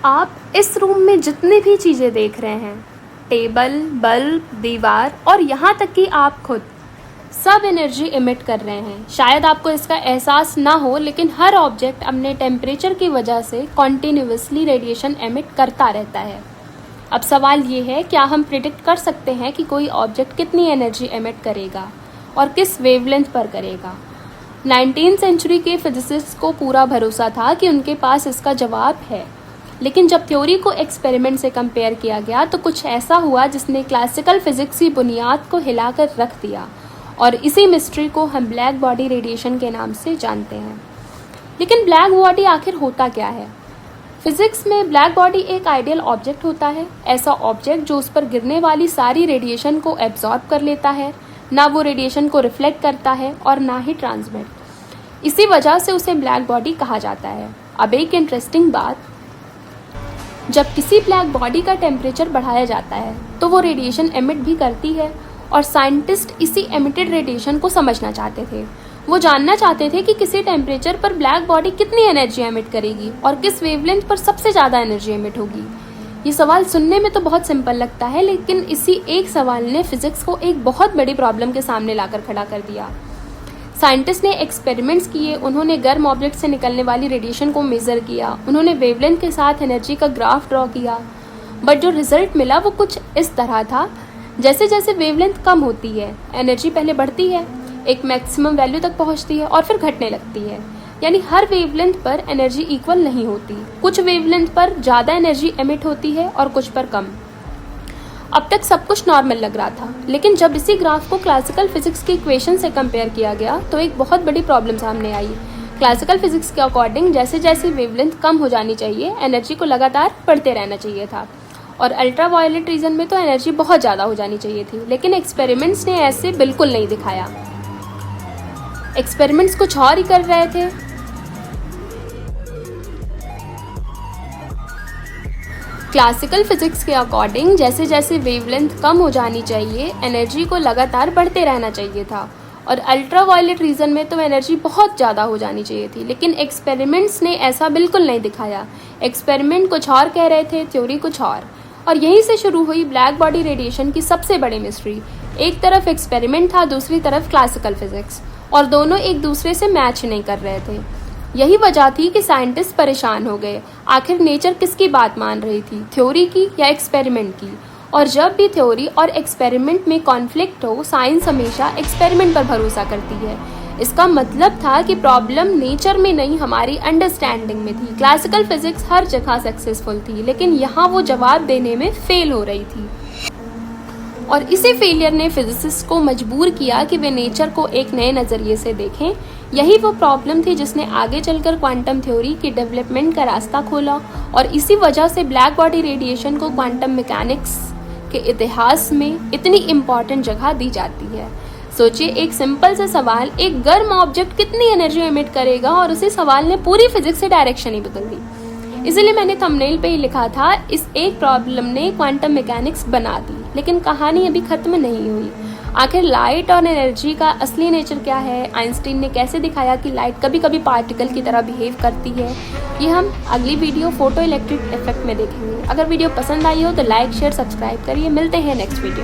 आप इस रूम में जितनी भी चीज़ें देख रहे हैं, टेबल, बल्ब, दीवार और यहाँ तक कि आप खुद, सब एनर्जी इमिट कर रहे हैं। शायद आपको इसका एहसास ना हो, लेकिन हर ऑब्जेक्ट अपने टेम्परेचर की वजह से कॉन्टिन्यूसली रेडिएशन एमिट करता रहता है। अब सवाल ये है, क्या हम प्रिडिक्ट कर सकते हैं कि कोई ऑब्जेक्ट कितनी एनर्जी एमिट करेगा और किस वेवलेंथ पर करेगा? 19वीं सेंचुरी के फिजिसिस्ट को पूरा भरोसा था कि उनके पास इसका जवाब है, लेकिन जब थ्योरी को एक्सपेरिमेंट से कंपेयर किया गया तो कुछ ऐसा हुआ जिसने क्लासिकल फिजिक्स की बुनियाद को हिलाकर रख दिया, और इसी मिस्ट्री को हम ब्लैक बॉडी रेडिएशन के नाम से जानते हैं। लेकिन ब्लैक बॉडी आखिर होता क्या है? फिजिक्स में ब्लैक बॉडी एक आइडियल ऑब्जेक्ट होता है, ऐसा ऑब्जेक्ट जो उस पर गिरने वाली सारी रेडिएशन को एब्जॉर्ब कर लेता है, ना वो रेडिएशन को रिफ्लेक्ट करता है और ना ही ट्रांसमिट। इसी वजह से उसे ब्लैक बॉडी कहा जाता है। अब एक इंटरेस्टिंग बात, जब किसी ब्लैक बॉडी का टेम्परेचर बढ़ाया जाता है तो वो रेडिएशन एमिट भी करती है, और साइंटिस्ट इसी एमिटेड रेडिएशन को समझना चाहते थे। वो जानना चाहते थे कि किसी टेम्परेचर पर ब्लैक बॉडी कितनी एनर्जी एमिट करेगी और किस वेवलेंथ पर सबसे ज़्यादा एनर्जी एमिट होगी। ये सवाल सुनने में तो बहुत सिंपल लगता है, लेकिन इसी एक सवाल ने फिजिक्स को एक बहुत बड़ी प्रॉब्लम के सामने लाकर खड़ा कर दिया। साइंटिस्ट ने एक्सपेरिमेंट्स किए, उन्होंने गर्म ऑब्जेक्ट से निकलने वाली रेडिएशन को मेज़र किया, उन्होंने वेवलेंथ के साथ एनर्जी का ग्राफ ड्रॉ किया, बट जो रिजल्ट मिला वो कुछ इस तरह था। जैसे जैसे वेवलेंथ कम होती है, एनर्जी पहले बढ़ती है, एक मैक्सिमम वैल्यू तक पहुंचती है और फिर घटने लगती है। यानी हर वेवलेंथ पर एनर्जी इक्वल नहीं होती, कुछ वेवलेंथ पर ज़्यादा एनर्जी एमिट होती है और कुछ पर कम। अब तक सब कुछ नॉर्मल लग रहा था, लेकिन जब इसी ग्राफ को क्लासिकल फिजिक्स की इक्वेशन से कंपेयर किया गया तो एक बहुत बड़ी प्रॉब्लम सामने आई। क्लासिकल फिजिक्स के अकॉर्डिंग जैसे जैसे वेवलेंथ कम हो जानी चाहिए, एनर्जी को लगातार बढ़ते रहना चाहिए था, और अल्ट्रा वायलेट रीजन में तो एनर्जी बहुत ज़्यादा हो जानी चाहिए थी। लेकिन एक्सपेरिमेंट्स ने ऐसे बिल्कुल नहीं दिखाया। एक्सपेरिमेंट्स कुछ और ही कर रहे थे। क्लासिकल फिजिक्स के अकॉर्डिंग जैसे जैसे वेवलेंथ कम हो जानी चाहिए, एनर्जी को लगातार बढ़ते रहना चाहिए था, और अल्ट्रा वायलेट रीजन में तो एनर्जी बहुत ज़्यादा हो जानी चाहिए थी। लेकिन एक्सपेरिमेंट्स ने ऐसा बिल्कुल नहीं दिखाया। एक्सपेरिमेंट कुछ और कह रहे थे, थ्योरी कुछ और यहीं से शुरू हुई ब्लैक बॉडी रेडिएशन की सबसे बड़ी मिस्ट्री। एक तरफ एक्सपेरिमेंट था, दूसरी तरफ क्लासिकल फिजिक्स, और दोनों एक दूसरे से मैच नहीं कर रहे थे। यही वजह थी कि साइंटिस्ट परेशान हो गए। आखिर नेचर किसकी बात मान रही थी, थ्योरी की या एक्सपेरिमेंट की? और जब भी थ्योरी और एक्सपेरिमेंट में कॉन्फ्लिक्ट हो, साइंस हमेशा एक्सपेरिमेंट पर भरोसा करती है। इसका मतलब था कि प्रॉब्लम नेचर में नहीं, हमारी अंडरस्टैंडिंग में थी। क्लासिकल फिजिक्स हर जगह सक्सेसफुल थी, लेकिन यहाँ वो जवाब देने में फेल हो रही थी, और इसी फेलियर ने फिजिसिस्ट को मजबूर किया कि वे नेचर को एक नए नज़रिए से देखें। यही वो प्रॉब्लम थी जिसने आगे चलकर क्वांटम थ्योरी की डेवलपमेंट का रास्ता खोला, और इसी वजह से ब्लैक बॉडी रेडिएशन को क्वांटम मैकेनिक्स के इतिहास में इतनी इम्पॉर्टेंट जगह दी जाती है। सोचिए, एक सिंपल सा सवाल, एक गर्म ऑब्जेक्ट कितनी एनर्जी एमिट करेगा, और उसी सवाल ने पूरी फिजिक्स से डायरेक्शन ही बदल दी। इसीलिए मैंने थंबनेल पे ही लिखा था, इस एक प्रॉब्लम ने क्वांटम मैकेनिक्स बना दी। लेकिन कहानी अभी खत्म नहीं हुई। आखिर लाइट और एनर्जी का असली नेचर क्या है? आइंस्टीन ने कैसे दिखाया कि लाइट कभी कभी पार्टिकल की तरह बिहेव करती है? ये हम अगली वीडियो फोटो इलेक्ट्रिक इफेक्ट में देखेंगे। अगर वीडियो पसंद आई हो तो लाइक, शेयर, सब्सक्राइब करिए। मिलते हैं नेक्स्ट वीडियो।